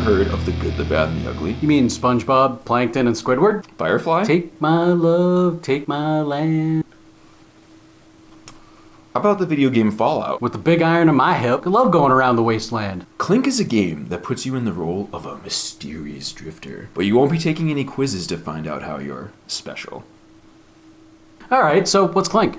heard of The Good, the Bad, and the Ugly? You mean SpongeBob, Plankton, and Squidward? Firefly? Take my love, take my land. How about the video game Fallout? With the big iron in my hip, I love going around the wasteland. Clink is a game that puts you in the role of a mysterious drifter, but you won't be taking any quizzes to find out how you're special. Alright, so what's Clink?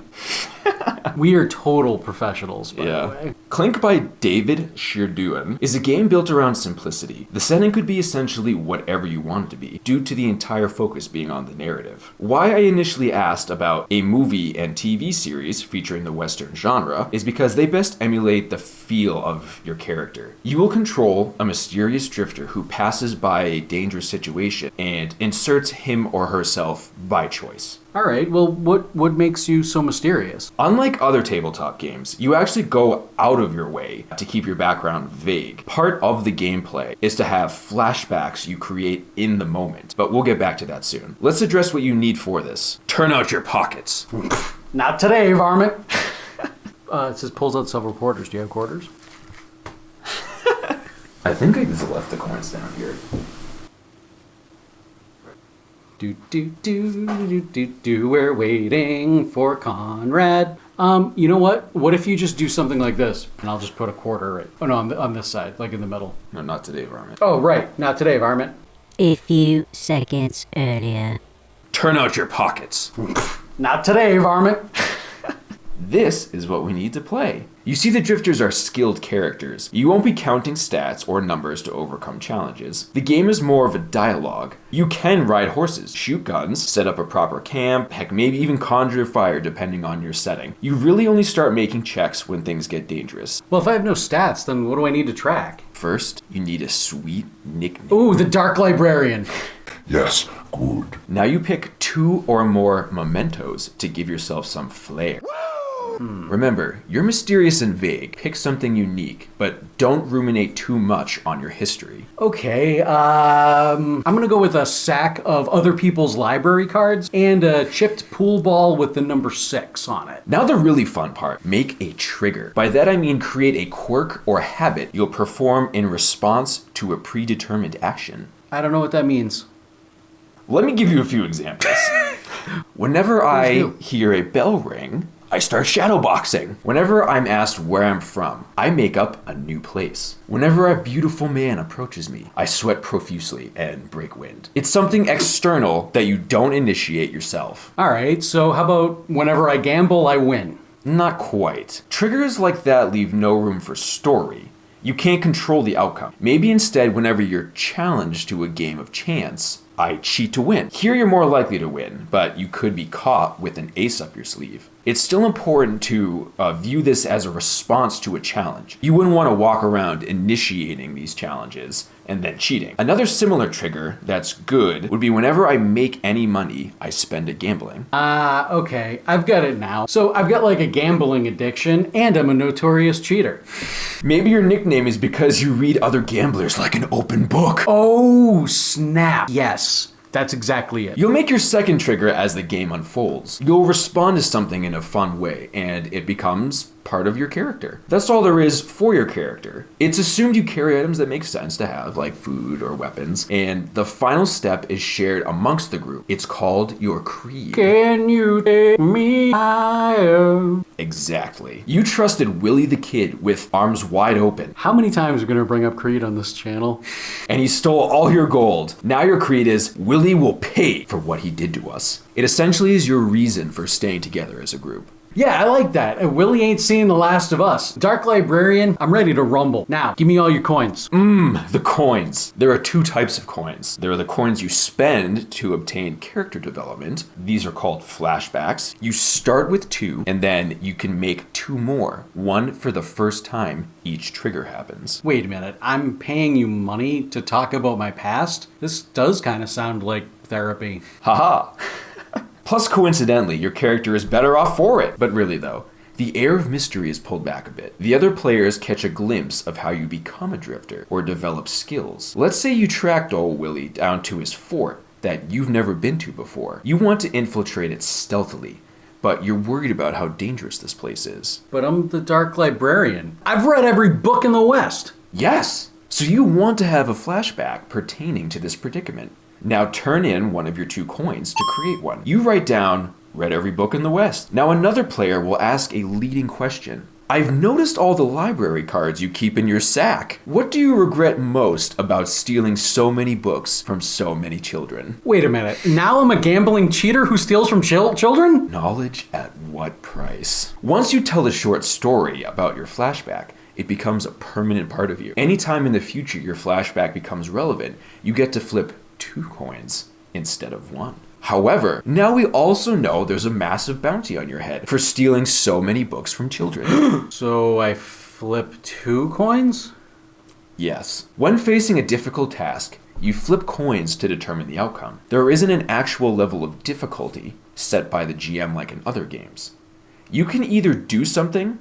We are total professionals, by the way. Clink by David Sheardouen is a game built around simplicity. The setting could be essentially whatever you want it to be, due to the entire focus being on the narrative. Why I initially asked about a movie and TV series featuring the Western genre is because they best emulate the feel of your character. You will control a mysterious drifter who passes by a dangerous situation and inserts him or herself by choice. Alright, well, what makes you so mysterious? Unlike other tabletop games, you actually go out of your way to keep your background vague. Part of the gameplay is to have flashbacks you create in the moment, but we'll get back to that soon. Let's address what you need for this. Turn out your pockets. Not today, varmint. It says pulls out several quarters. Do you have quarters? I think I just left the coins down here. We're waiting for Conrad. You know what? What if you just do something like this? And I'll just put a quarter right. Oh no, on this side, like in the middle. No, not today, varmint. Oh, right. Not today, varmint. A few seconds earlier. Turn out your pockets. Not today, varmint. This is what we need to play. You see, the drifters are skilled characters. You won't be counting stats or numbers to overcome challenges. The game is more of a dialogue. You can ride horses, shoot guns, set up a proper camp, heck, maybe even conjure fire depending on your setting. You really only start making checks when things get dangerous. Well, if I have no stats, then what do I need to track? First, you need a sweet nickname. Ooh, the Dark Librarian. Yes, good. Now you pick 2 or more mementos to give yourself some flair. Remember, you're mysterious and vague. Pick something unique, but don't ruminate too much on your history. Okay, I'm gonna go with a sack of other people's library cards and a chipped pool ball with the number 6 on it. Now the really fun part, make a trigger. By that I mean create a quirk or habit you'll perform in response to a predetermined action. I don't know what that means. Let me give you a few examples. Whenever I hear a bell ring, I start shadowboxing. Whenever I'm asked where I'm from, I make up a new place. Whenever a beautiful man approaches me, I sweat profusely and break wind. It's something external that you don't initiate yourself. Alright, so how about whenever I gamble, I win? Not quite. Triggers like that leave no room for story. You can't control the outcome. Maybe instead, whenever you're challenged to a game of chance, I cheat to win. Here you're more likely to win, but you could be caught with an ace up your sleeve. It's still important to view this as a response to a challenge. You wouldn't want to walk around initiating these challenges and then cheating. Another similar trigger that's good would be whenever I make any money, I spend it gambling. Okay, I've got it now. So I've got like a gambling addiction and I'm a notorious cheater. Maybe your nickname is because you read other gamblers like an open book. Oh, snap. Yes. That's exactly it. You'll make your second trigger as the game unfolds. You'll respond to something in a fun way, and it becomes part of your character. That's all there is for your character. It's assumed you carry items that make sense to have, like food or weapons, and the final step is shared amongst the group. It's called your creed. Can you take me higher? Exactly. You trusted Willie the Kid with arms wide open. How many times are we going to bring up Creed on this channel? And he stole all your gold. Now your creed is, Willie will pay for what he did to us. It essentially is your reason for staying together as a group. Yeah, I like that. Willie ain't seen The Last of Us. Dark Librarian, I'm ready to rumble. Now, give me all your coins. The coins. There are 2 types of coins. There are the coins you spend to obtain character development. These are called flashbacks. You start with 2, and then you can make 2 more. 1 for the first time each trigger happens. Wait a minute, I'm paying you money to talk about my past? This does kind of sound like therapy. Haha. Plus, coincidentally, your character is better off for it. But really though, the air of mystery is pulled back a bit. The other players catch a glimpse of how you become a drifter or develop skills. Let's say you tracked old Willie down to his fort that you've never been to before. You want to infiltrate it stealthily, but you're worried about how dangerous this place is. But I'm the Dark Librarian. I've read every book in the West. Yes! So you want to have a flashback pertaining to this predicament. Now turn in one of your 2 coins to create one. You write down, read every book in the West. Now another player will ask a leading question. I've noticed all the library cards you keep in your sack. What do you regret most about stealing so many books from so many children? Wait a minute. Now I'm a gambling cheater who steals from children? Knowledge at what price? Once you tell a short story about your flashback, it becomes a permanent part of you. Anytime in the future your flashback becomes relevant, you get to flip 2 coins instead of 1. However, now we also know there's a massive bounty on your head for stealing so many books from children. So I flip 2 coins? Yes. When facing a difficult task, you flip coins to determine the outcome. There isn't an actual level of difficulty set by the GM like in other games. You can either do something,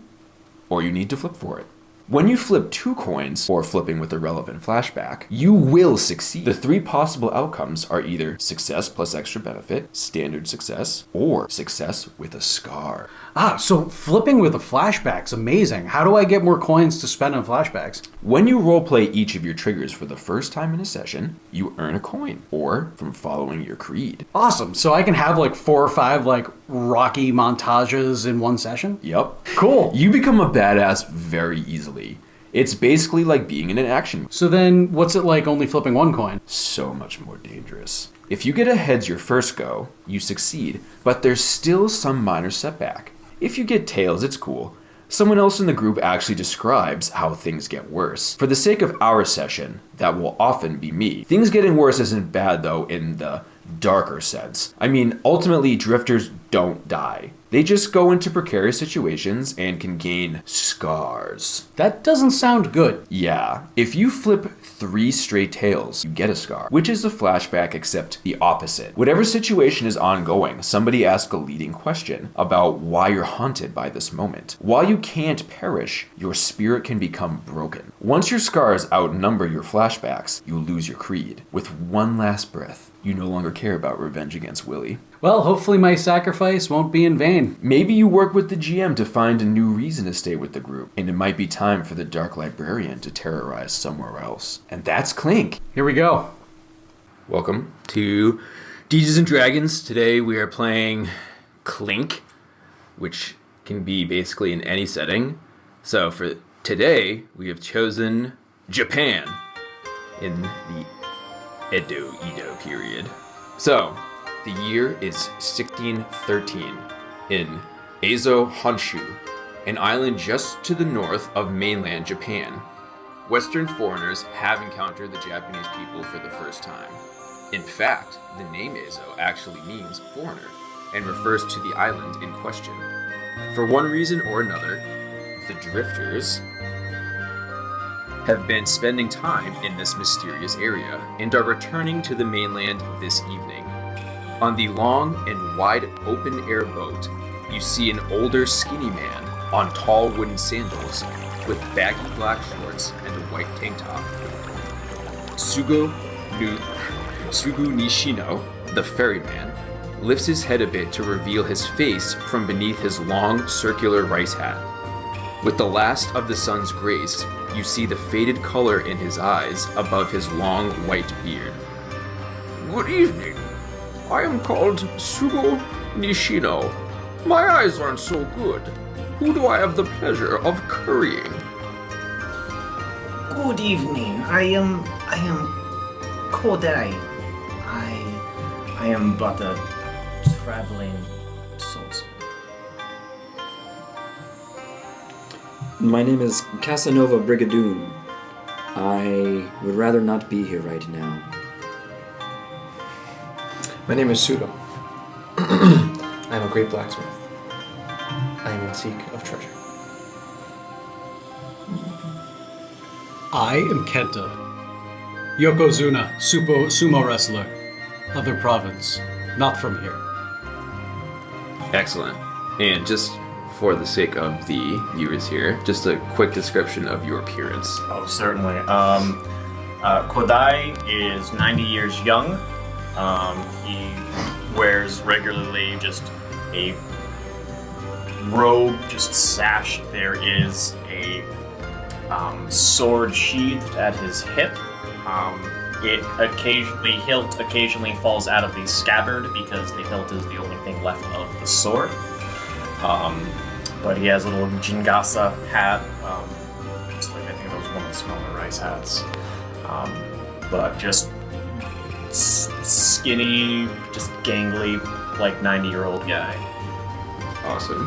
or you need to flip for it. When you flip 2 coins, or flipping with a relevant flashback, you will succeed. The 3 possible outcomes are either success plus extra benefit, standard success, or success with a scar. So flipping with a flashback's amazing. How do I get more coins to spend on flashbacks? When you roleplay each of your triggers for the first time in a session, you earn a coin, or from following your creed. Awesome. So I can have like 4 or 5 like Rocky montages in one session? Yep. Cool. You become a badass very easily. It's basically like being in an action movie. So then what's it like only flipping 1 coin? So much more dangerous. If you get a heads your first go, you succeed, but there's still some minor setback. If you get tails, it's cool. Someone else in the group actually describes how things get worse. For the sake of our session, that will often be me. Things getting worse isn't bad though in the darker sense. I mean, ultimately drifters don't die. They just go into precarious situations and can gain scars. That doesn't sound good. Yeah, if you flip 3 straight tails, you get a scar, which is a flashback except the opposite. Whatever situation is ongoing, somebody asks a leading question about why you're haunted by this moment. While you can't perish, your spirit can become broken. Once your scars outnumber your flashbacks, you lose your creed. With one last breath, you no longer care about revenge against Willie. Well, hopefully my sacrifice won't be in vain. Maybe you work with the GM to find a new reason to stay with the group, and it might be time for the Dark Librarian to terrorize somewhere else. And that's Clink. Here we go. Welcome to Deges and Dragons. Today we are playing Clink, which can be basically in any setting. So for today, we have chosen Japan in the Edo period. So, the year is 1613 in Eizo Honshu, an island just to the north of mainland Japan. Western foreigners have encountered the Japanese people for the first time. In fact, the name Eizo actually means foreigner and refers to the island in question. For one reason or another, the drifters have been spending time in this mysterious area and are returning to the mainland this evening. On the long and wide open-air boat, you see an older skinny man on tall wooden sandals with baggy black shorts and a white tank top. Sugu Nishino, the ferryman, lifts his head a bit to reveal his face from beneath his long circular rice hat. With the last of the sun's grace, you see the faded color in his eyes above his long white beard. Good evening. I am called Sugu Nishino. My eyes aren't so good. Who do I have the pleasure of currying? Good evening. I am Kodai. I am but a traveling swordsman. My name is Casanova Brigadoon. I would rather not be here right now. My name is Tsuru. I am a great blacksmith. I am in seek of treasure. I am Kenta. Yokozuna, sumo wrestler. Other province. Not from here. Excellent. And just for the sake of the viewers here, just a quick description of your appearance. Oh, certainly. Kodai is 90 years young. He wears regularly just a robe, just sash. There is a sword sheathed at his hip. Hilt occasionally falls out of the scabbard because the hilt is the only thing left of the sword. But he has a little jingasa hat, just like I think that was one of the smaller rice hats. But just skinny, just gangly, like 90-year-old guy. Awesome.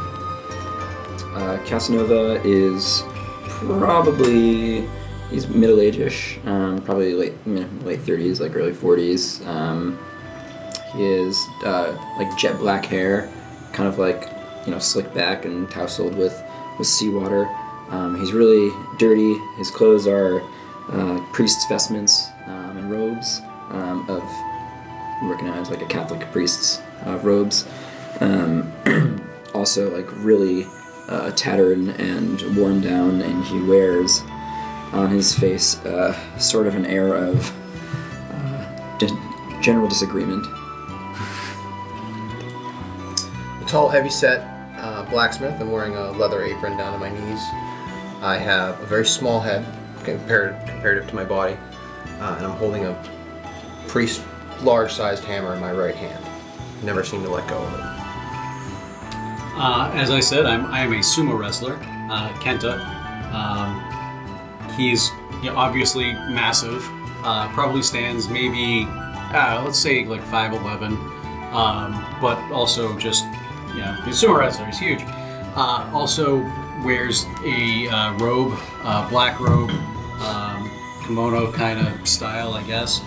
Casanova is probably, he's middle-age-ish, probably late 30s, like early 40s. He is like jet black hair, kind of like, slicked back and tousled with seawater. He's really dirty. His clothes are priest's vestments and robes of recognized like a Catholic priest's robes. Also like really tattered and worn down, and he wears on his face sort of an air of general disagreement. A tall, heavy-set blacksmith. I'm wearing a leather apron down to my knees. I have a very small head comparative to my body, and I'm holding a pretty large-sized hammer in my right hand. Never seem to let go of it. As I said, I am a sumo wrestler, Kenta. He's obviously massive. Probably stands maybe, let's say like 5'11", but also just, he's a sumo wrestler. He's huge. Also wears a robe, black robe, kimono kind of style, I guess.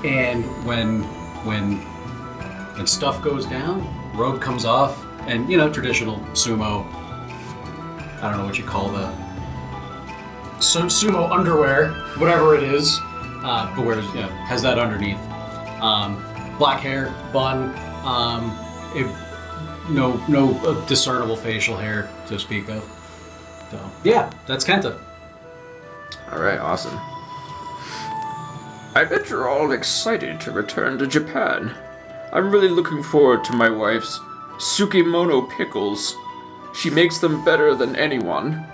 And when stuff goes down, robe comes off, and traditional sumo. I don't know what you call the sumo underwear, whatever it is, but wears has that underneath. Black hair, bun, no discernible facial hair to speak of. So yeah, that's Kenta. All right, awesome. I bet you're all excited to return to Japan. I'm really looking forward to my wife's Tsukimono pickles. She makes them better than anyone.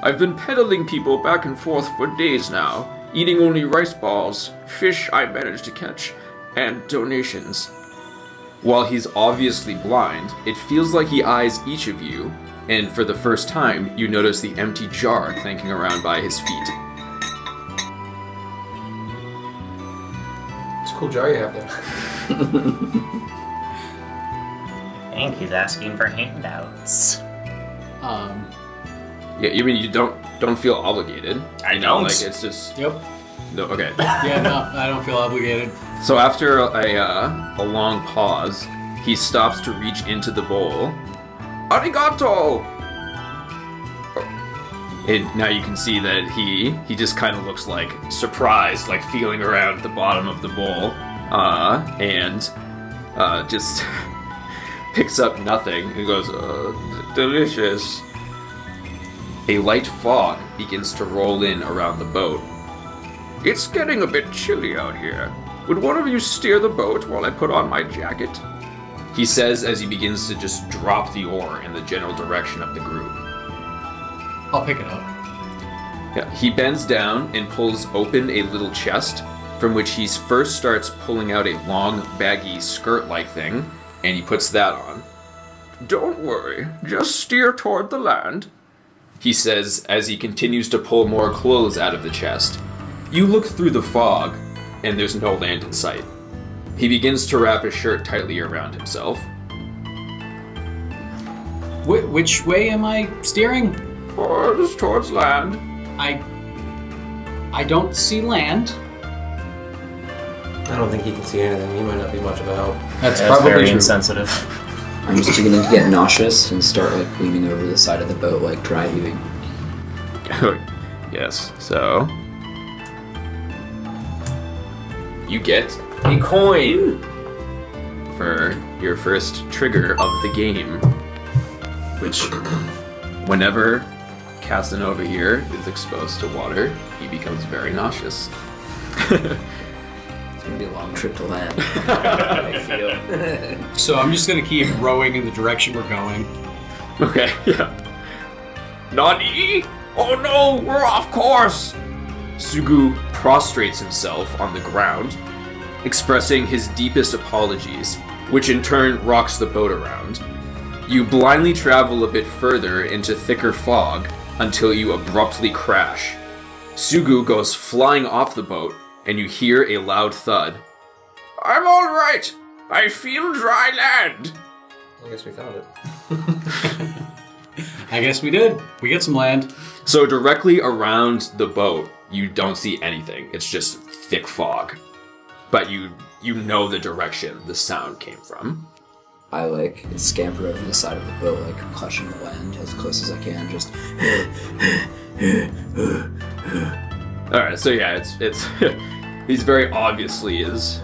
I've been peddling people back and forth for days now, eating only rice balls, fish I managed to catch, and donations. While he's obviously blind, it feels like he eyes each of you, and for the first time, you notice the empty jar clanking around by his feet. It's a cool jar you have there. I think he's asking for handouts. Yeah, you mean you don't feel obligated? I don't. Like it's just. Yep. No, okay. Yeah, no, I don't feel obligated. So after a long pause, he stops to reach into the bowl. Arigato! And now you can see that he just kind of looks like surprised, like feeling around the bottom of the bowl, and just picks up nothing and goes, delicious. A light fog begins to roll in around the boat. It's getting a bit chilly out here. Would one of you steer the boat while I put on my jacket? He says as he begins to just drop the oar in the general direction of the group. I'll pick it up. Yeah, he bends down and pulls open a little chest, from which he first starts pulling out a long, baggy skirt-like thing, and he puts that on. Don't worry, just steer toward the land, he says as he continues to pull more clothes out of the chest. You look through the fog, and there's no land in sight. He begins to wrap his shirt tightly around himself. Which way am I steering? Towards land. I don't see land. I don't think he can see anything. He might not be much of a help. That's Yeah, probably very true. insensitive. I'm just beginning to get nauseous and start like leaning over the side of the boat, like dry heaving. Yes, so you get a coin for your first trigger of the game, which whenever Casanova here is exposed to water, he becomes very nauseous. It's gonna be a long trip to land. I feel. So I'm just gonna keep rowing in the direction we're going. Okay, yeah. Nani? Oh no, we're off course! Sugu prostrates himself on the ground, expressing his deepest apologies, which in turn rocks the boat around. You blindly travel a bit further into thicker fog until you abruptly crash. Sugu goes flying off the boat, and you hear a loud thud. I'm alright! I feel dry land! I guess we found it. I guess we did. We get some land. So directly around the boat, you don't see anything. It's just thick fog. But you know the direction the sound came from. I scamper over the side of the boat, clutching the land as close as I can, just Alright, so yeah, it's he's very obviously is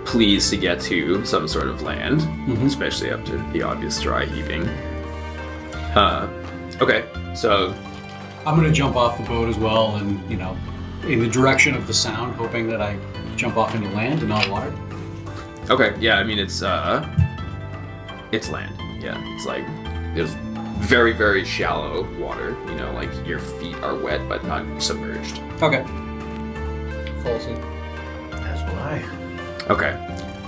pleased to get to some sort of land, especially after the obvious dry heaving. Okay, so I'm gonna jump off the boat as well, and in the direction of the sound, hoping that I jump off into land and not water. okay, yeah, I mean it's land. Yeah, it's there's very, very shallow water. Your feet are wet but not submerged. Okay. Fall asleep. As will I. Okay,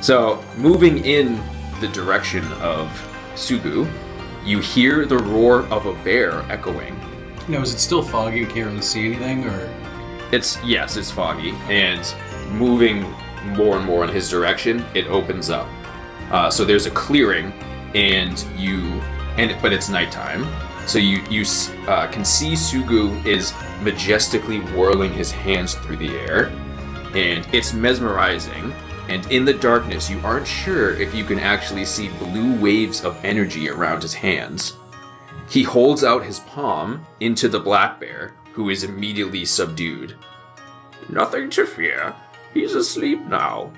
so moving in the direction of Sugu, you hear the roar of a bear echoing. Now, is it still foggy? You can't really see anything, or? It's foggy, and moving more and more in his direction, it opens up. So there's a clearing, but it's nighttime. So you can see Sugu is majestically whirling his hands through the air, and it's mesmerizing. And in the darkness, you aren't sure if you can actually see blue waves of energy around his hands. He holds out his palm into the black bear, who is immediately subdued. Nothing to fear. He's asleep now.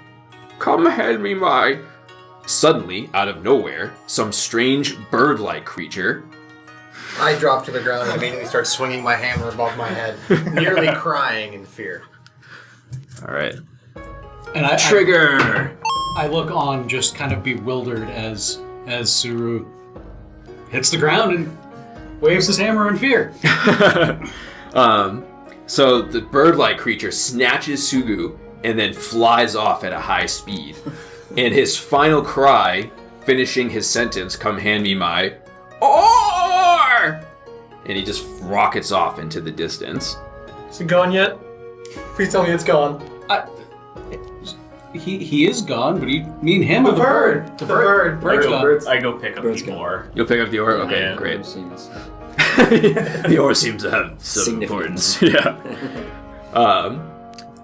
Come hand me my... Suddenly, out of nowhere, some strange bird-like creature... I drop to the ground and immediately start swinging my hammer above my head, nearly crying in fear. Alright. And Trigger! I look on, just kind of bewildered as Tsuru hits the ground and waves his hammer in fear. So the bird-like creature snatches Sugu and then flies off at a high speed. And his final cry, finishing his sentence, come hand me my oar! And he just rockets off into the distance. Is it gone yet? Please tell me it's gone. He is gone, but me and him. The bird. Bird's gone. I go pick up Bird's the gone. oar. You'll pick up the oar? Okay, Yeah. great. seems The oar seems to have some Significance. importance. Yeah.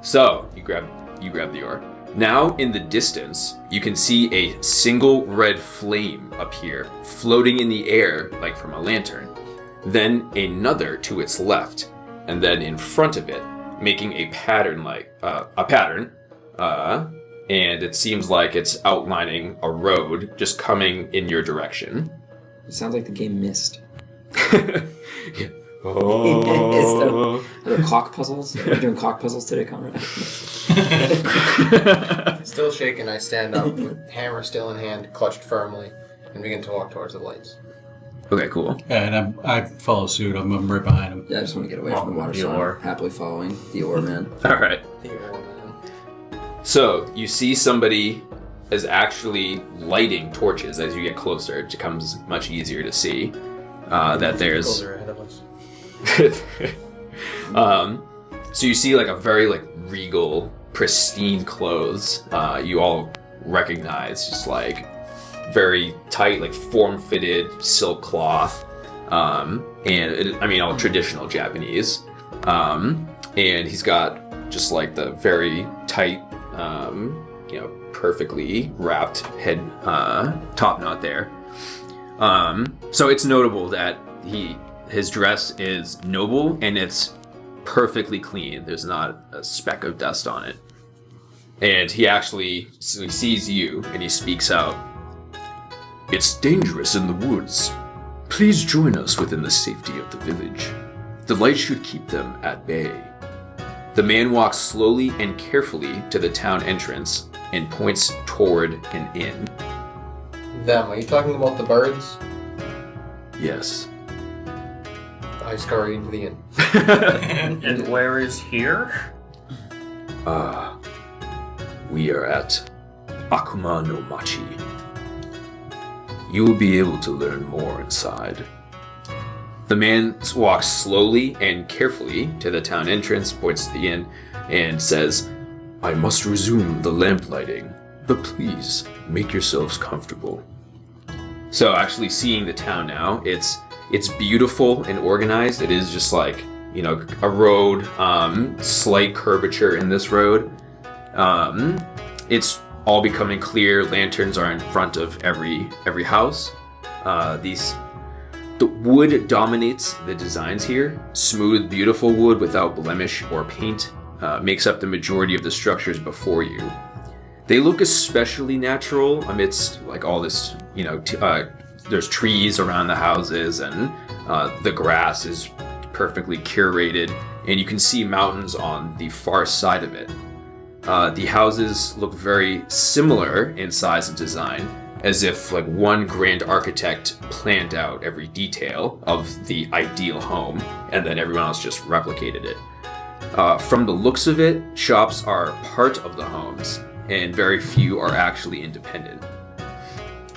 So you grab the oar. Now in the distance, you can see a single red flame appear, floating in the air like from a lantern. Then another to its left, and then in front of it, making a pattern and it seems like it's outlining a road just coming in your direction. It sounds like the game Mist. Yeah. Oh. Are there clock puzzles? Are we doing clock puzzles today, Conrad? Still shaken, I stand up with hammer still in hand, clutched firmly, and begin to walk towards the lights. Okay, cool. And I follow suit. I'm right behind him. Yeah, I just want to get away from the water, The so oar. I'm happily following the oar man. All right. The oar man. So you see somebody is actually lighting torches as you get closer. It becomes much easier to see that there's. Those are ahead of us. So you see a very regal, pristine clothes. You all recognize just very tight, form-fitted silk cloth, and all traditional Japanese. And he's got just the very tight, perfectly wrapped head top knot there. So it's notable that his dress is noble and it's perfectly clean. There's not a speck of dust on it. And he actually sees you and he speaks out. It's dangerous in the woods. Please join us within the safety of the village. The light should keep them at bay. The man walks slowly and carefully to the town entrance and points toward an inn. Them, are you talking about the birds? Yes. I I scurry into the inn. And where is here? We are at Akuma no Machi. You will be able to learn more inside. The man walks slowly and carefully to the town entrance, points to the inn, and says, I must resume the lamp lighting, but please make yourselves comfortable. So actually seeing the town now, it's beautiful and organized. It is just like, a road, slight curvature in this road. It's all becoming clear. Lanterns are in front of every house. The wood dominates the designs here. Smooth, beautiful wood without blemish or paint makes up the majority of the structures before you. They look especially natural amidst like all this, there's trees around the houses and the grass is perfectly curated and you can see mountains on the far side of it. The houses look very similar in size and design, as if like one grand architect planned out every detail of the ideal home and then everyone else just replicated it. From the looks of it, shops are part of the homes and very few are actually independent.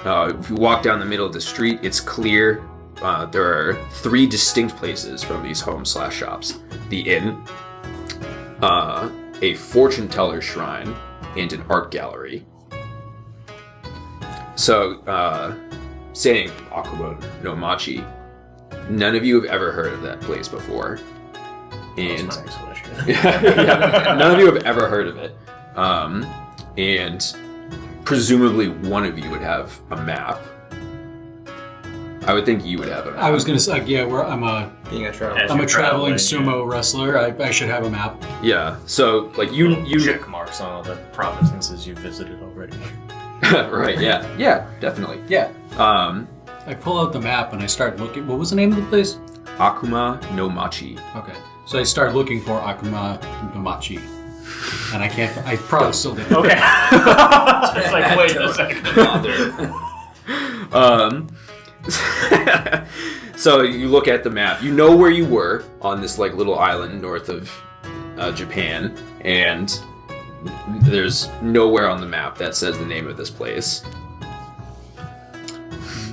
If you walk down the middle of the street, it's clear there are 3 distinct places from these homes/shops. The inn, a fortune teller shrine, and an art gallery. So, saying Akuma no Machi, none of you have ever heard of that place before. And That's my next question. yeah, none of you have ever heard of it. And presumably one of you would have a map. I would think you would have a map. I was gonna say, I'm Being a traveler. As a you're traveling traveling, sumo wrestler. I should have a map. Yeah, so like you check marks on all the provinces you've visited already. right, yeah, definitely. Yeah. Um, I pull out the map and I start looking. What was the name of the place? Akuma no Machi. Okay. So I start looking for Akuma no Machi. And I can't. I probably still didn't. Okay. It's like, wait a second. So you look at the map. You know where you were on this like little island north of Japan, and there's nowhere on the map that says the name of this place.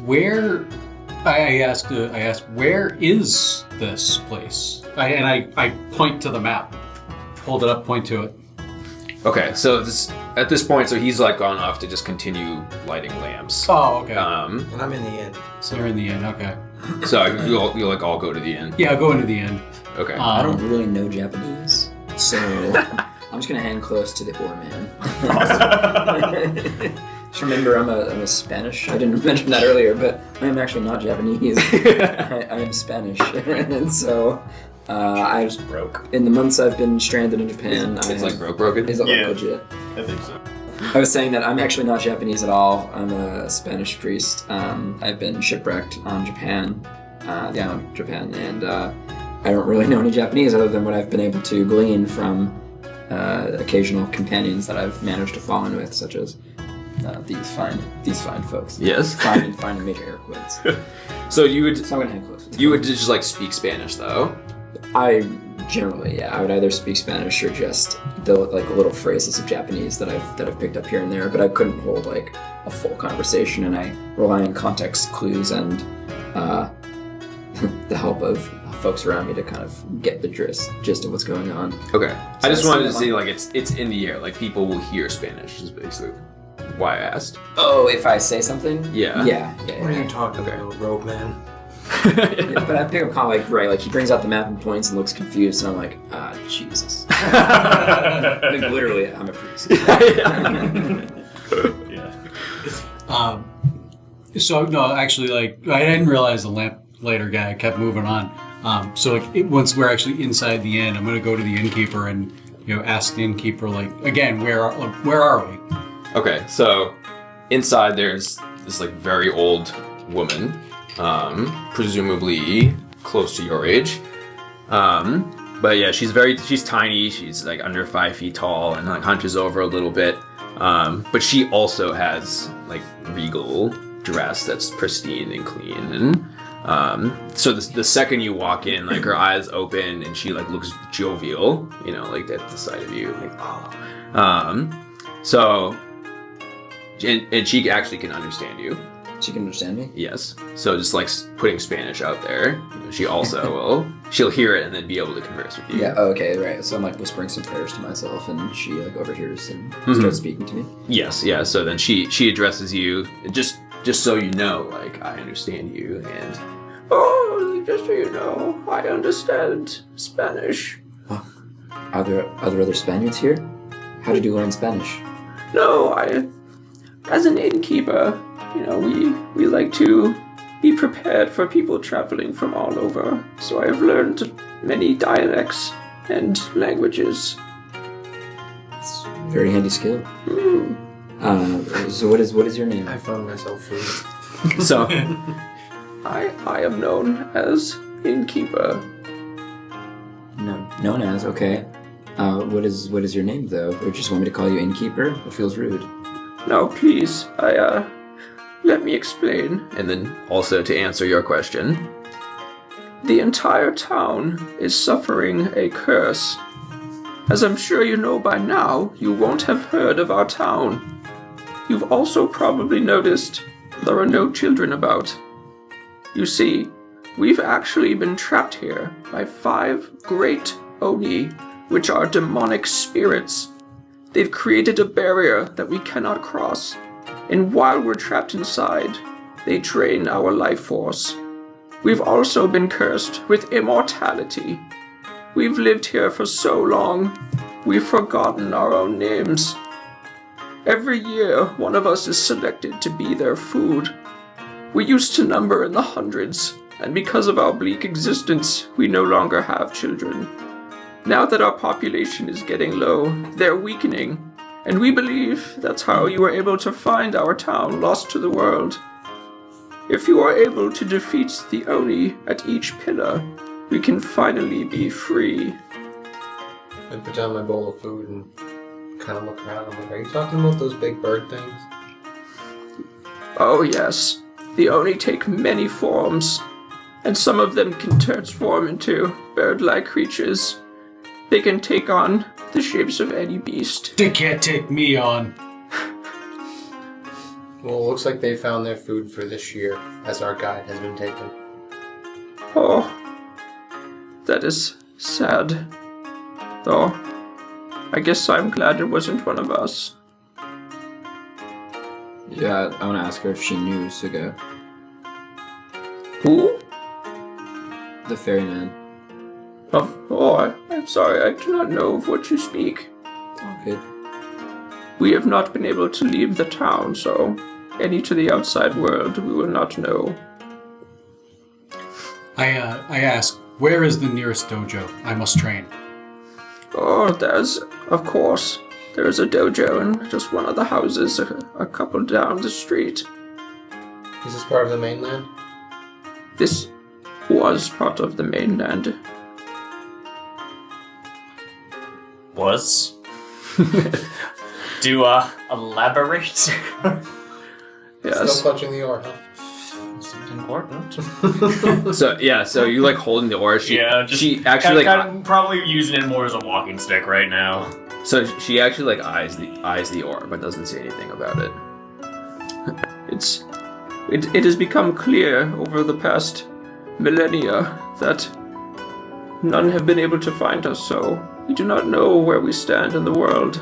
Where? I asked, where is this place? I point to the map. Hold it up, point to it. Okay, so at this point, so he's like gone off to just continue lighting lamps. Oh, okay. And I'm in the inn. So you're in the inn, okay. So you'll like all go to the inn. Yeah, I'll go into the inn. Okay. I don't really know Japanese, so I'm just gonna hang close to the poor man. Just remember, I'm a Spanish. I didn't mention that earlier, but I am actually not Japanese. I am Spanish, and so I've Broke. in the months I've been stranded in Japan. It's like broken. Is it Yeah. legit? I think so. I was saying that I'm actually not Japanese at all. I'm a Spanish priest. I've been shipwrecked on Japan, Japan, and I don't really know any Japanese other than what I've been able to glean from occasional companions that I've managed to fall in with, such as these fine folks. Yes. Fine and major air quotes. So you would So I'm gonna hang close. you would just like speak Spanish though. I generally, I would either speak Spanish or just the like little phrases of Japanese that I've picked up here and there, but I couldn't hold like a full conversation, and I rely on context clues and the help of folks around me to kind of get the gist of what's going on. Okay. So I just I wanted to see say that like it's in the air. Like people will hear Spanish is basically why I asked. Oh, if I say something? Yeah. Yeah. What are you talking about, rogue man? Yeah, but I think I'm kind of like he brings out the map and points and looks confused, and I'm like, Jesus. Like literally, I'm a priest. Yeah. So no, actually, like I didn't realize the lamplighter guy kept moving on. So like once we're actually inside the inn, I'm gonna go to the innkeeper and ask the innkeeper like again where are we? Okay, so inside there's this like very old woman, presumably close to your age. But yeah, she's tiny, she's like under 5 feet tall and like hunches over a little bit. But she also has like regal dress that's pristine and clean, So the second you walk in, like her eyes open and she like looks jovial, you know, like at the sight of you, like oh. So, and she actually can understand you. She can understand me? Yes. So just like putting Spanish out there, you know, she also will. She'll hear it and then be able to converse with you. Yeah. Oh, okay. Right. So I'm like whispering some prayers to myself, and she like overhears and starts speaking to me. Yes. Yeah. So then she addresses you just so you know, like I understand you, and just so you know, I understand Spanish. Are there other Spaniards here? How did you learn Spanish? No, as an innkeeper, you know, we like to be prepared for people traveling from all over. So I have learned many dialects and languages. It's a very handy skill. So what is your name? I found myself food. So I am known as innkeeper. No, known as, okay. What is your name though? Or just want me to call you innkeeper? It feels rude. No, please, let me explain. And then also to answer your question, the entire town is suffering a curse. As I'm sure you know by now, you won't have heard of our town. You've also probably noticed there are no children about. You see, we've actually been trapped here by 5 great Oni, which are demonic spirits. They've created a barrier that we cannot cross, and while we're trapped inside, they drain our life force. We've also been cursed with immortality. We've lived here for so long, we've forgotten our own names. Every year, one of us is selected to be their food. We used to number in the hundreds, and because of our bleak existence, we no longer have children. Now that our population is getting low, they're weakening, and we believe that's how you were able to find our town lost to the world. If you are able to defeat the Oni at each pillar, we can finally be free. I put down my bowl of food and kind of look around. I'm like, are you talking about those big bird things? Oh yes, the Oni take many forms, and some of them can transform into bird-like creatures. They can take on the shapes of any beast. They can't take me on. Well, it looks like they found their food for this year, as our guide has been taken. Oh, that is sad. Though, I guess I'm glad it wasn't one of us. Yeah, I want to ask her if she knew Suga, Who? the ferryman. I'm sorry, I do not know of what you speak. Okay. We have not been able to leave the town, so any to the outside world we will not know. I ask, where is the nearest dojo? I must train. Oh, there's a dojo in just one of the houses a couple down the street. Is this part of the mainland? This was part of the mainland. Was? Do elaborate? Still Yes. clutching the oar, huh? It's important. So you like holding the oar. She actually kind of probably using it more as a walking stick right now. So she actually like eyes the orb, but doesn't say anything about it. It has become clear over the past millennia that none have been able to find us, so we do not know where we stand in the world.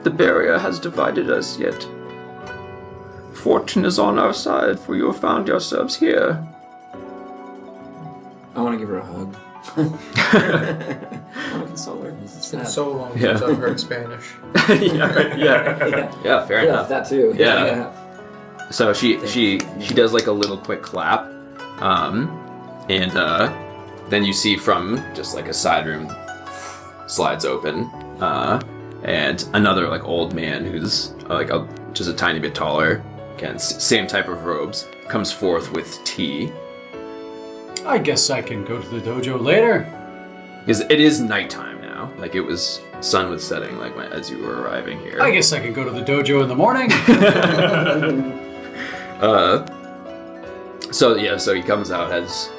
The barrier has divided us, yet fortune is on our side, for you have found yourselves here. I want to give her a hug. I want to console her. This is It's been sad. so long Yeah. since I've heard Spanish. Yeah, fair enough. That too. Yeah. So she does like a little quick clap, and then you see from just like a side room slides open, and another like old man who's just a tiny bit taller, again same type of robes, comes forth with tea. I guess I can go to the dojo later. Because it is nighttime now, like it was sun was setting like as you were arriving here. I guess I can go to the dojo in the morning. So he comes out, has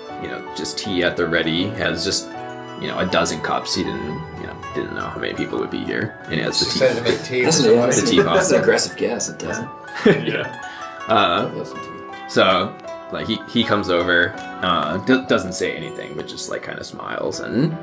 just tea at the ready, has just a dozen cups. He didn't know how many people would be here, and he has the tea. Decided to make tea. That's The teapot. an aggressive guess. It doesn't. Yeah. I love some tea. So like he comes over, doesn't say anything, but just like kind of smiles, and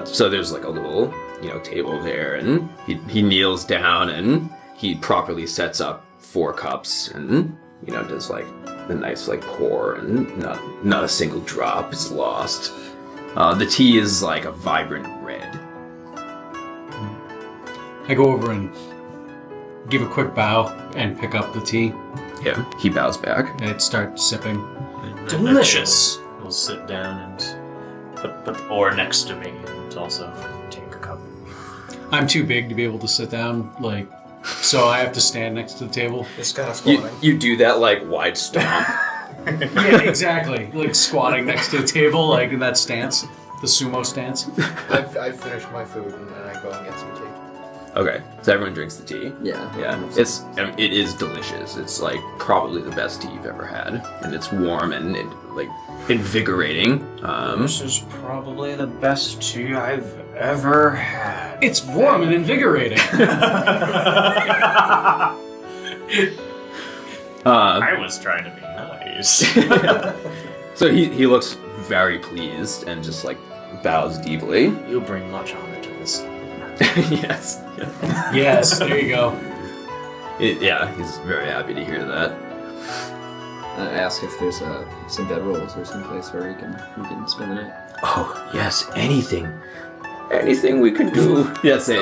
so there's like a little table there, and he kneels down and he properly sets up 4 cups, and does like the nice like pour, and not a single drop is lost. The tea is like a vibrant red. I go over and give a quick bow and pick up the tea Yeah, he bows back. and start sipping. Delicious. We'll sit down and put the oar next to me and also take a cup. I'm too big to be able to sit down, so I have to stand next to the table. It's kind of squatting. You do that like wide stomp. Yeah, exactly. Like squatting next to the table, like in that stance, the sumo stance. I've finished my food and then I go and get some tea. Okay, so everyone drinks the tea. Yeah. It is delicious. It's like probably the best tea you've ever had, and it's warm and like invigorating. This is probably the best tea I've ever had. It's warm and invigorating. I was trying to be nice. So he looks very pleased and just like bows deeply. You bring much honor to this. Yes. Yes, there you go. He's very happy to hear that. I ask if there's some bedrolls or some place where we can spend the night. Oh yes, anything we can do. Yeah, say.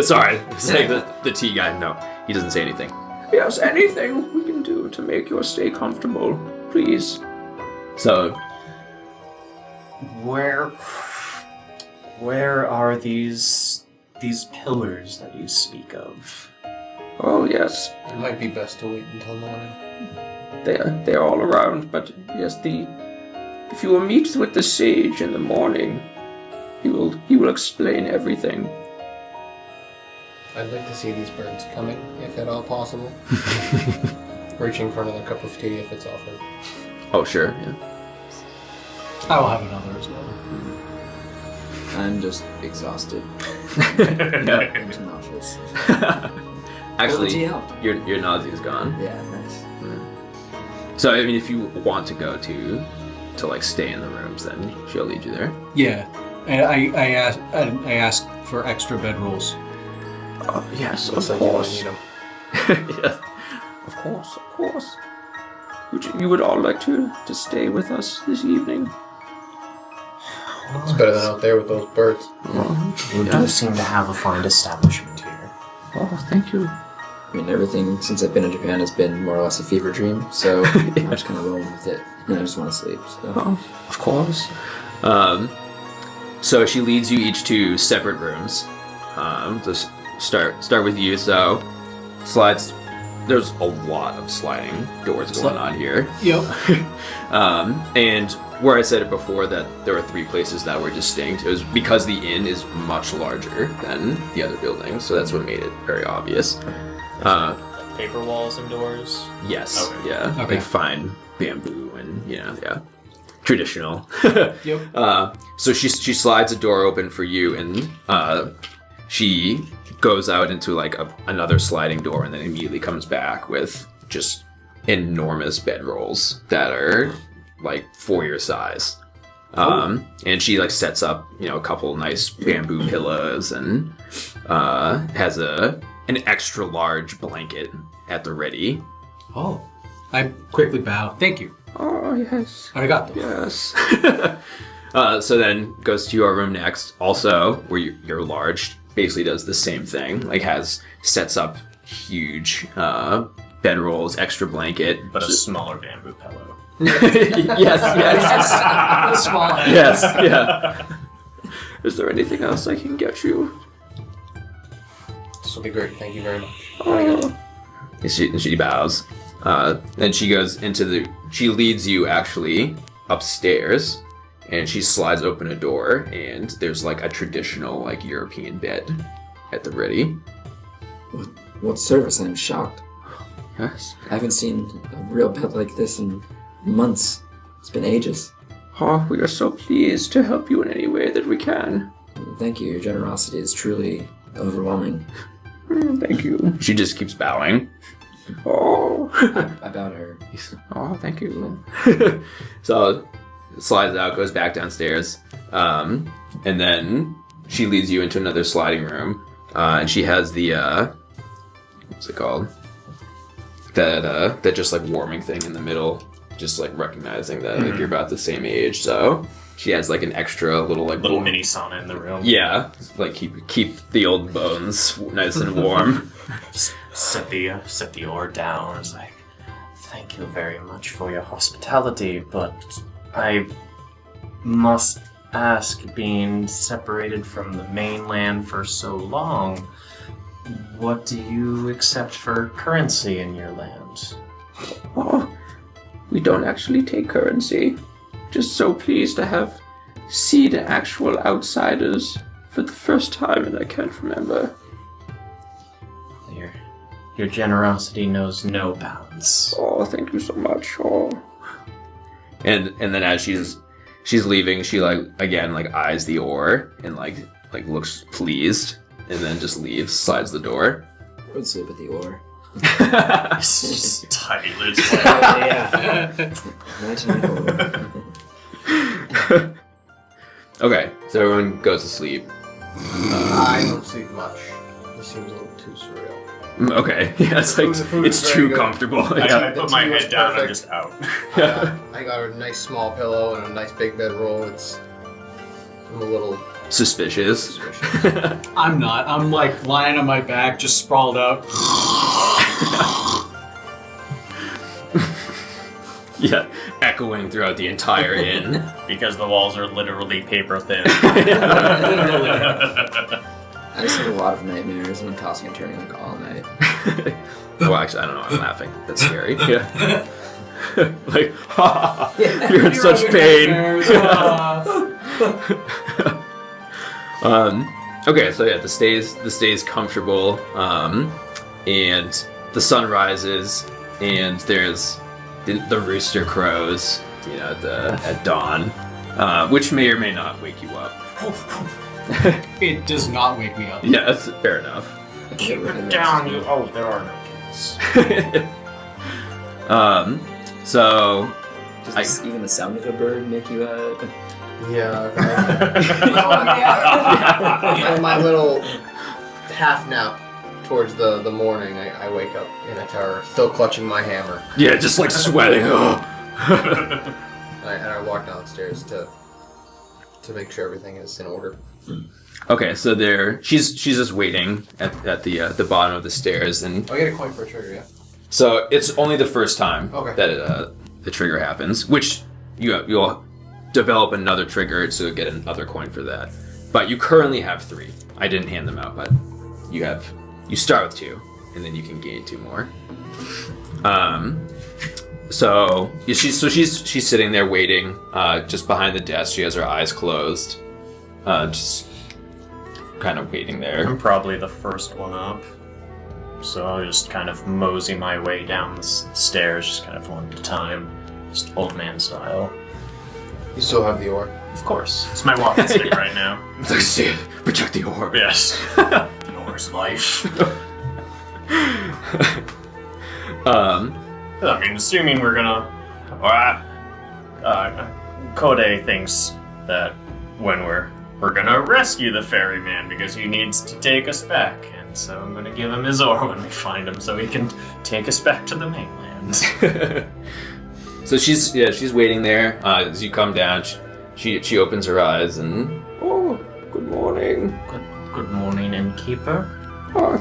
Sorry, say the tea guy. No, he doesn't say anything. Yes, anything we can do to make your stay comfortable, please. So, Where are these pillars that you speak of? oh yes, It might be best to wait until morning. they're all around. But yes, if you will meet with the sage in the morning, he will explain everything. I'd like to see these birds coming, if at all possible. Reaching for another cup of tea if it's offered. Oh sure, yeah. I will have another as well. I'm just exhausted. Yeah. I'm nauseous. Actually, tea helped. your nausea's gone. Yeah, nice. So I mean, if you want to go to like stay in the rooms, then she'll lead you there. Yeah, and I ask for extra bedrolls. Oh yes, Looks like you might need 'em. Yes, of course. You would all like to stay with us this evening? It's better than out there with those birds. You do seem to have a fine establishment here. Oh, thank you. I mean, everything since I've been in Japan has been more or less a fever dream, so I'm just kind of rolling with it. And I just want to sleep, so. Oh, of course. So she leads you each to separate rooms. Just start with you. So slides. There's a lot of sliding doors going on here. Yep. And where I said it before that there were 3 places that were distinct, it was because the inn is much larger than the other buildings, so that's what made it very obvious. Like paper walls and doors? Yes, Okay. yeah, Okay. like fine bamboo and traditional. Yep. So she slides a door open for you, and she goes out into like another sliding door, and then immediately comes back with just enormous bedrolls that are like for your size. And she like sets up a couple nice bamboo pillows, and has an extra large blanket at the ready. Oh, I quickly bow. Thank you. Oh yes. Arigato. Yes. So then goes to your room next, also where you're large. Basically does the same thing. Like sets up huge bedrolls, extra blanket, But a smaller bamboo pillow. yes. Small. Yes. Yeah. Is there anything else I can get you? This will be great. Thank you very much. Oh. She bows. Then she goes she leads you actually upstairs, and she slides open a door, and there's like a traditional like European bed at the ready. What service? I'm shocked. Yes. I haven't seen a real bed like this in months. It's been ages. Oh, we are so pleased to help you in any way that we can. Thank you. Your generosity is truly overwhelming. Thank you. She just keeps bowing. Oh. I bow to her. Oh, thank you. So, slides out, goes back downstairs, and then she leads you into another sliding room, and she has the, what's it called? That just like warming thing in the middle, just like recognizing that like you're about the same age, so she has like an extra little mini sauna in the room. Yeah, like keep the old bones nice and warm. Set the oar down. It's like, thank you very much for your hospitality, but I must ask, being separated from the mainland for so long, what do you accept for currency in your land? Oh, we don't actually take currency. Just so pleased to see the actual outsiders for the first time, and I can't remember. Your generosity knows no bounds. Oh, thank you so much. Oh. And then as she's leaving, she eyes the oar and like looks pleased, and then just leaves, slides the door. I would sleep at the oar. It's just tight. It's Yeah. Okay, so everyone goes to sleep. I don't sleep much. This seems a little too surreal. Okay, yeah, it's like The food it's is very too good. comfortable. I put my tea was head down. I'm perfect. just out. I got a nice small pillow and a nice big bedroll. I'm a little Suspicious. suspicious. I'm not. I'm like lying on my back, just sprawled out. Yeah, echoing throughout the entire inn. Because the walls are literally paper thin. I just have a lot of nightmares and I'm tossing and turning like all night. Well, actually, I don't know. I'm laughing. That's scary. Yeah. Like, ha! You're in such pain. Okay, so yeah, the stay's comfortable, and the sun rises, and there's the rooster crows, at dawn, which may or may not wake you up. It does not wake me up. Yes, fair enough. Keep it down, you. Oh, there are no kids. So Even the sound of a bird make you Yeah. On my little half nap towards the morning, I wake up in a tower, still clutching my hammer. yeah, just like sweating. And I walk downstairs to make sure everything is in order. Okay, so she's just waiting at the bottom of the stairs, and I get a coin for a trigger, yeah? so it's only the first time Okay. that the trigger happens, which you'll develop another trigger to get another coin for that. But you currently have 3. I didn't hand them out, but you start with 2, and then you can gain 2 more. So she's sitting there waiting, just behind the desk. She has her eyes closed, just kind of waiting there. I'm probably the first one up. So I'll just kind of mosey my way down the stairs, just kind of one at a time. Just old man style. You still have the oar. Of course. It's my walking stick right now. It's like, "Stay, protect the orb." Yes. Yours life. I mean, assuming we're gonna... Kodai thinks that when we're gonna rescue the ferryman because he needs to take us back. And so I'm gonna give him his oar when we find him so he can take us back to the mainland. So she's waiting there. As you come down, she opens her eyes and, "Oh, good morning. Good morning, innkeeper.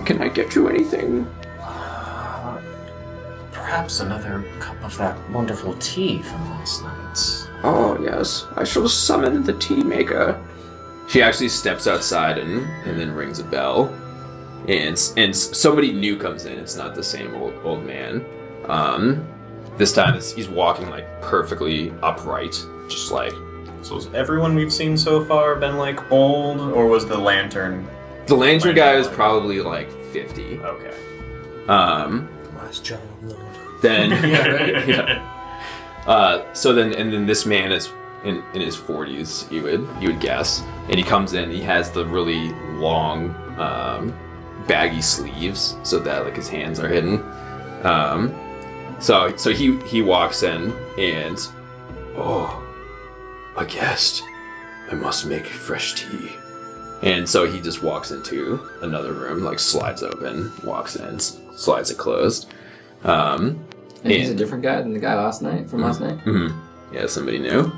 Can I get you anything?" Perhaps another cup of that wonderful tea from last night. "Oh yes, I shall summon the tea maker." She actually steps outside and then rings a bell, and somebody new comes in. It's not the same old man. This time he's walking like perfectly upright, just like. So has everyone we've seen so far been like old, or was the lantern? The lantern guy is probably like 50. Okay. Last job. Then Yeah, right? yeah. So then this man is in his 40s, you would guess, and he comes in. He has the really long, baggy sleeves, so that like his hands are hidden. So he walks in and, oh, a guest. I must make fresh tea. And so he just walks into another room, like slides open, walks in, slides it closed. And he's a different guy than the guy last night. Mm-hmm. Yeah, somebody new.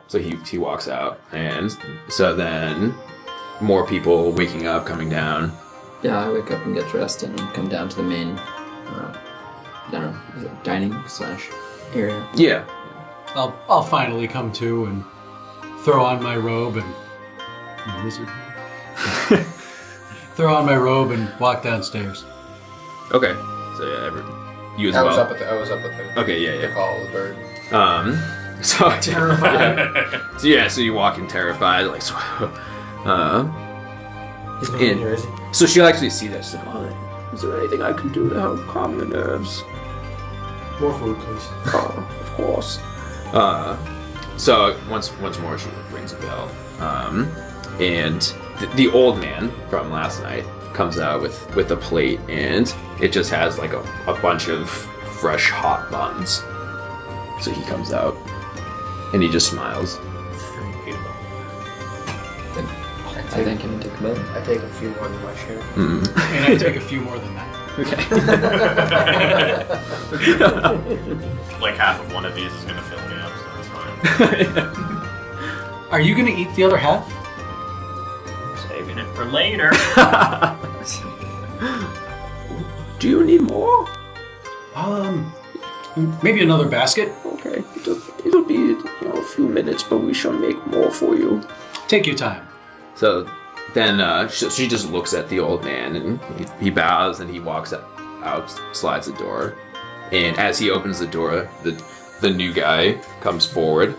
So he walks out, and so then more people waking up, coming down. Yeah, I wake up and get dressed and come down to the main, I don't know, is it dining / area? Yeah. I'll finally come to and throw on my robe and throw on my robe and walk downstairs. Okay. So yeah, you as I well. was up at the Okay, yeah. the call of the bird. So Terrified. So you walk in terrified, like He's not And- here, is he? so she'll actually see this. Like, oh, is there anything I can do to help calm your nerves? More food, please. Oh, of course. So once more she rings a bell, and the old man from last night comes out with a plate, and it just has like a bunch of fresh hot buns. So he comes out, and he just smiles. I thank him and take a bite. I take a few more than my share. Mm. And I take a few more than that. Like half of one of these is gonna fill me up, so it's fine. Are you gonna eat the other half? Saving it for later. Do you need more? Maybe another basket. Okay, it'll be a few minutes, but we shall make more for you. Take your time. So then she just looks at the old man, and he bows, and he walks out, slides the door. And as he opens the door, the new guy comes forward,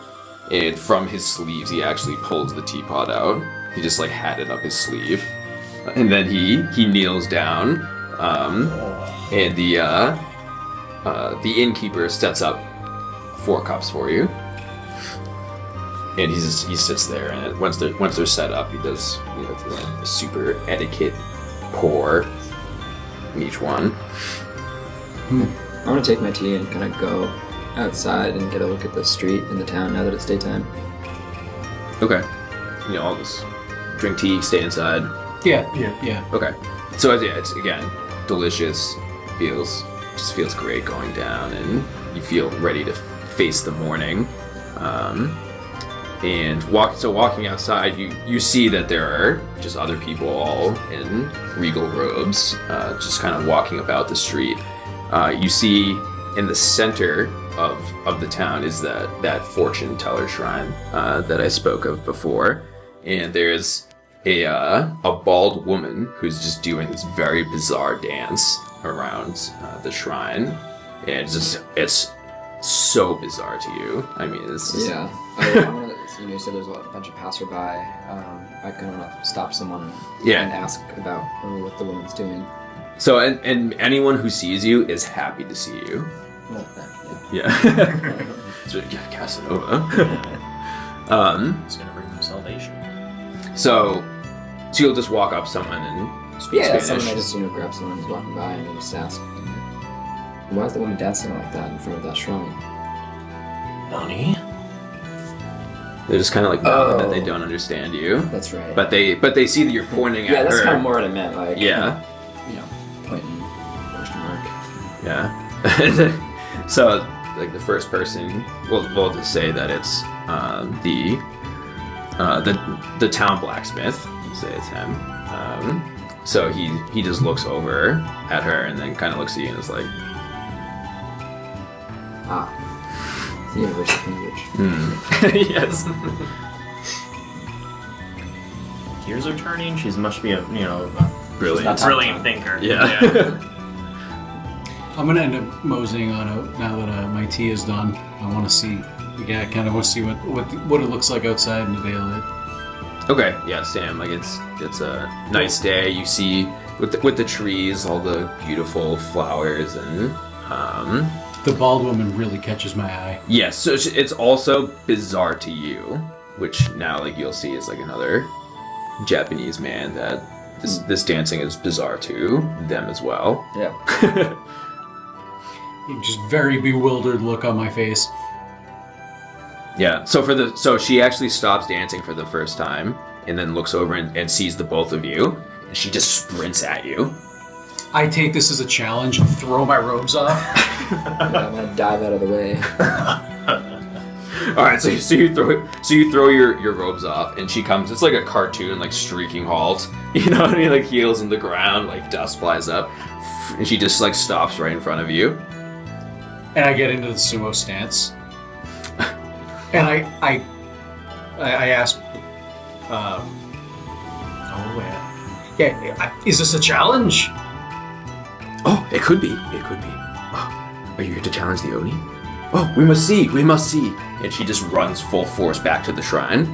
and from his sleeves he actually pulls the teapot out. He just like had it up his sleeve, and then he kneels down, and the innkeeper sets up 4 cups for you. And he sits there, and once they're set up, he does the super etiquette pour in each one. I want to take my tea and kind of go outside and get a look at the street in the town now that it's daytime. Okay. I'll just drink tea, stay inside. Yeah. Okay. So yeah, it's again delicious. Just feels great going down, and you feel ready to face the morning. And walking outside, you see that there are just other people all in regal robes, just kind of walking about the street. You see in the center of the town is that fortune teller shrine that I spoke of before, and there's a bald woman who's just doing this very bizarre dance around the shrine, and it's so bizarre to you. I mean, it's just, Yeah. I want to, you said there's a bunch of passerby. I kind of want to stop someone and ask about what the woman's doing. So, and anyone who sees you is happy to see you. Well, Yeah. It's really Casanova. It's gonna bring them salvation. So you'll just walk up someone and speak yeah, Spanish. someone I just grab someone who's walking by and I just ask, why is the woman dancing like that in front of that shrine? Nani? They're just kind of like nodding that they don't understand you. That's right. But they see that you're pointing at her. Yeah, that's kind of more what I meant. Like, Yeah. Pointing question mark. Yeah. So, like the first person, we'll just say that it's the town blacksmith. We'll say it's him. So he just looks over at her and then kind of looks at you and is like, It's the universal language. yes. Gears are turning. She must be a Brilliant. brilliant thinker. Yeah. I'm gonna end up moseying on out now that my tea is done. I want to see. Yeah, I kind of want to see what it looks like outside in the daylight. Okay, yeah, Sam. Like it's a nice day. You see with the trees, all the beautiful flowers and The bald woman really catches my eye. yes. So it's also bizarre to you, which now like you'll see is like another Japanese man that this dancing is bizarre to them as well. Yeah. Just very bewildered look on my face. Yeah. So she actually stops dancing for the first time and then looks over and sees the both of you, and she just sprints at you. I take this as a challenge and throw my robes off. Yeah, I'm gonna dive out of the way. All right, so you throw your robes off, and she comes. It's like a cartoon, like streaking halt. You know what I mean? Like heels in the ground, like dust flies up, and she just like stops right in front of you. And I get into the sumo stance. And I ask, is this a challenge? Oh, it could be. It could be. Oh, are you here to challenge the Oni? Oh, we must see. We must see. And she just runs full force back to the shrine.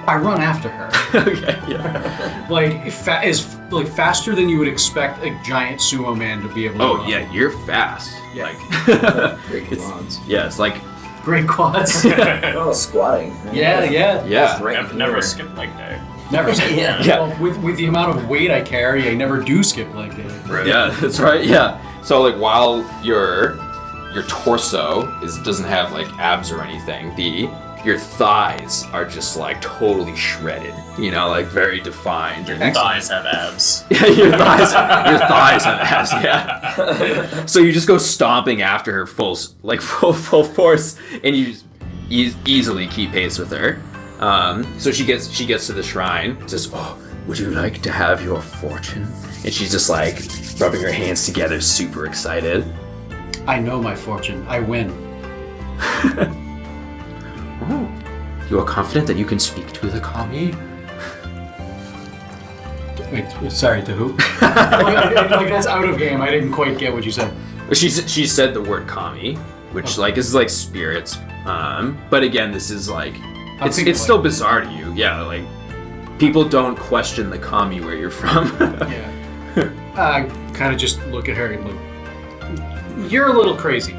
I run after her. Okay, yeah. Like faster than you would expect a giant sumo man to be able to Oh run. yeah, you're fast. Yeah. Like, Great quads. yeah, it's like Great quads. Oh, squatting. Yeah. yeah. Never skip leg day. Never skip. Yeah. Yeah. Well, with the amount of weight I carry, I never do skip leg day. Right. Yeah, that's right. Yeah. So like while your torso doesn't have like abs or anything, your thighs are just like totally shredded. You know, like very defined. And Thighs have abs. yeah, your thighs have abs. Yeah. So you just go stomping after her full force, and you just easily keep pace with her. So she gets to the shrine. Says, "Oh, would you like to have your fortune?" And she's just like rubbing her hands together, super excited. I know my fortune. I win. Oh, you are confident that you can speak to the kami? Wait, sorry, to who? like that's out of game. I didn't quite get what you said. She said the word kami, which like is like spirits. But again, this is like it's still bizarre to you. Yeah, like people don't question the kami where you're from. Yeah. I kind of just look at her and like, you're a little crazy.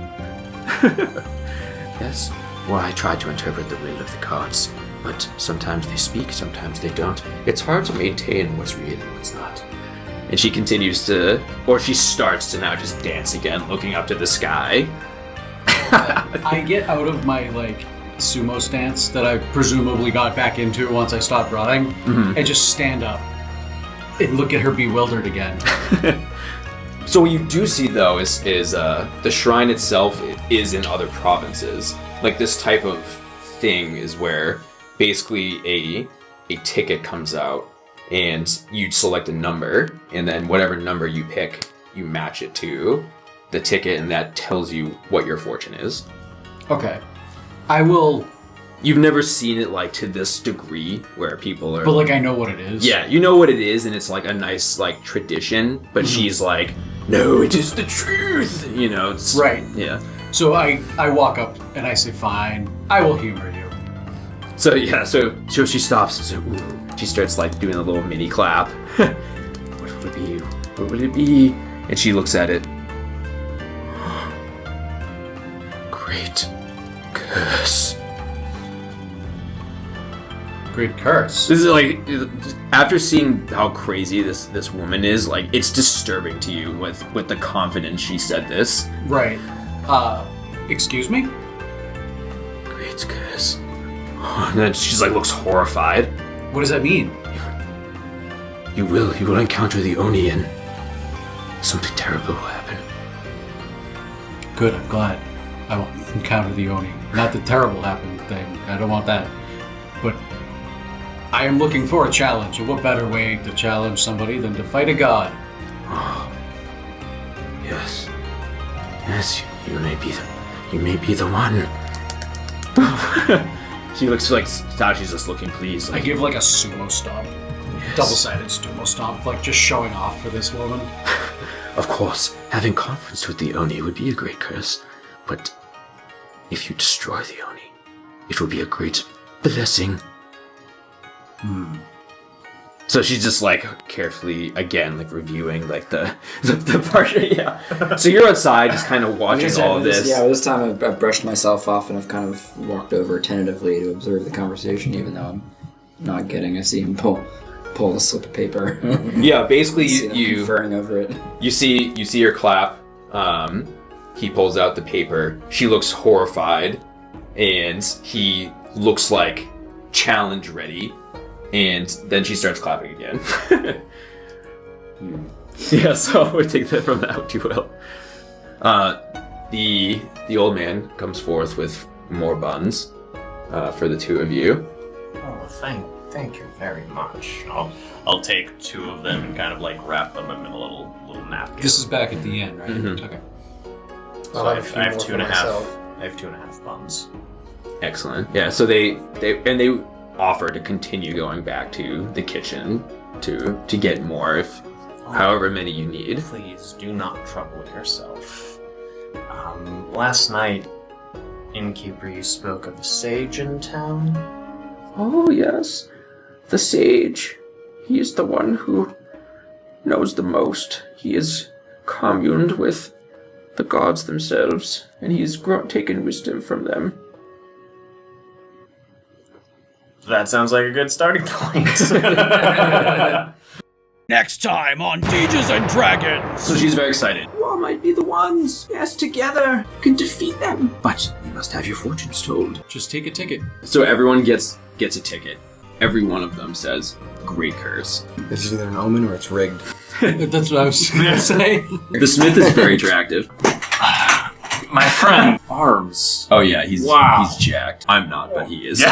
Yes. Well, I try to interpret the will of the cards, but sometimes they speak, sometimes they don't. It's hard to maintain what's real and what's not. And she continues to, or she starts to now just dance again, looking up to the sky. I get out of my like sumo stance that I presumably got back into once I stopped running, and just stand up and look at her bewildered again. So what you do see though is the shrine itself is in other provinces. Like this type of thing is where basically a ticket comes out and you select a number, and then whatever number you pick, you match it to the ticket, and that tells you what your fortune is. Okay. I will, You've never seen it like to this degree where people are but like I know what it is. yeah, you know what it is, and it's like a nice like tradition, but she's like, no, it is the truth. You know, it's Right. Yeah. So I walk up and I say, fine, I will humor you. So yeah, so she stops and says, ooh. She starts like doing a little mini clap. What would it be? What would it be? And she looks at it. Great curse. Great curse. This is like, after seeing how crazy this woman is, like it's disturbing to you with the confidence she said this. Right. Excuse me? Great curse. And then she's like looks horrified. What does that mean? You will encounter the Oni, and something terrible will happen. Good, I'm glad. I will encounter the Oni. Not the terrible happened thing. I don't want that. But I am looking for a challenge. And what better way to challenge somebody than to fight a god? Yes. Yes, you may be the one. She looks like Sashi's just looking pleased. I Like, give like a sumo stomp. Double-sided sumo stomp, like just showing off for this woman. of course, having conference with the Oni would be a great curse, but if you destroy the Oni, it will be a great blessing. So she's just like carefully again like reviewing like the part. Yeah. So you're outside just kind of watching all of this. Yeah, this time I've brushed myself off and I've kind of walked over tentatively to observe the conversation, even though I'm not getting. I see him pull a slip of paper. Yeah, basically you conferring over it. You see her clap. He pulls out the paper. She looks horrified, and he looks like challenge ready. And then she starts clapping again. Yeah, so I would take that from that, if you will. The old man comes forth with more buns for the two of you. Oh, thank you very much. I'll take 2 of them and kind of like wrap them in a little napkin. This is back at the end, right? Mm-hmm. Okay. So I have 2.5. I have 2.5 buns. Excellent. Yeah, so they offer to continue going back to the kitchen to get more, if however many you need. Please do not trouble yourself. Last night, innkeeper, you spoke of a sage in town. Oh yes, the sage. He is the one who knows the most. He is communed with the gods themselves, and he's taken wisdom from them. That sounds like a good starting point. Next time on Deges and Dragons! So she's very excited. You all might be the ones. Yes, together you can defeat them. But you must have your fortunes told. Just take a ticket. So everyone gets a ticket. Every one of them says, "Great curse." This is either an omen or it's rigged. That's what I was gonna say. The smith is very attractive. My friend, arms. Oh yeah, he's Wow. jacked. I'm not, but he is.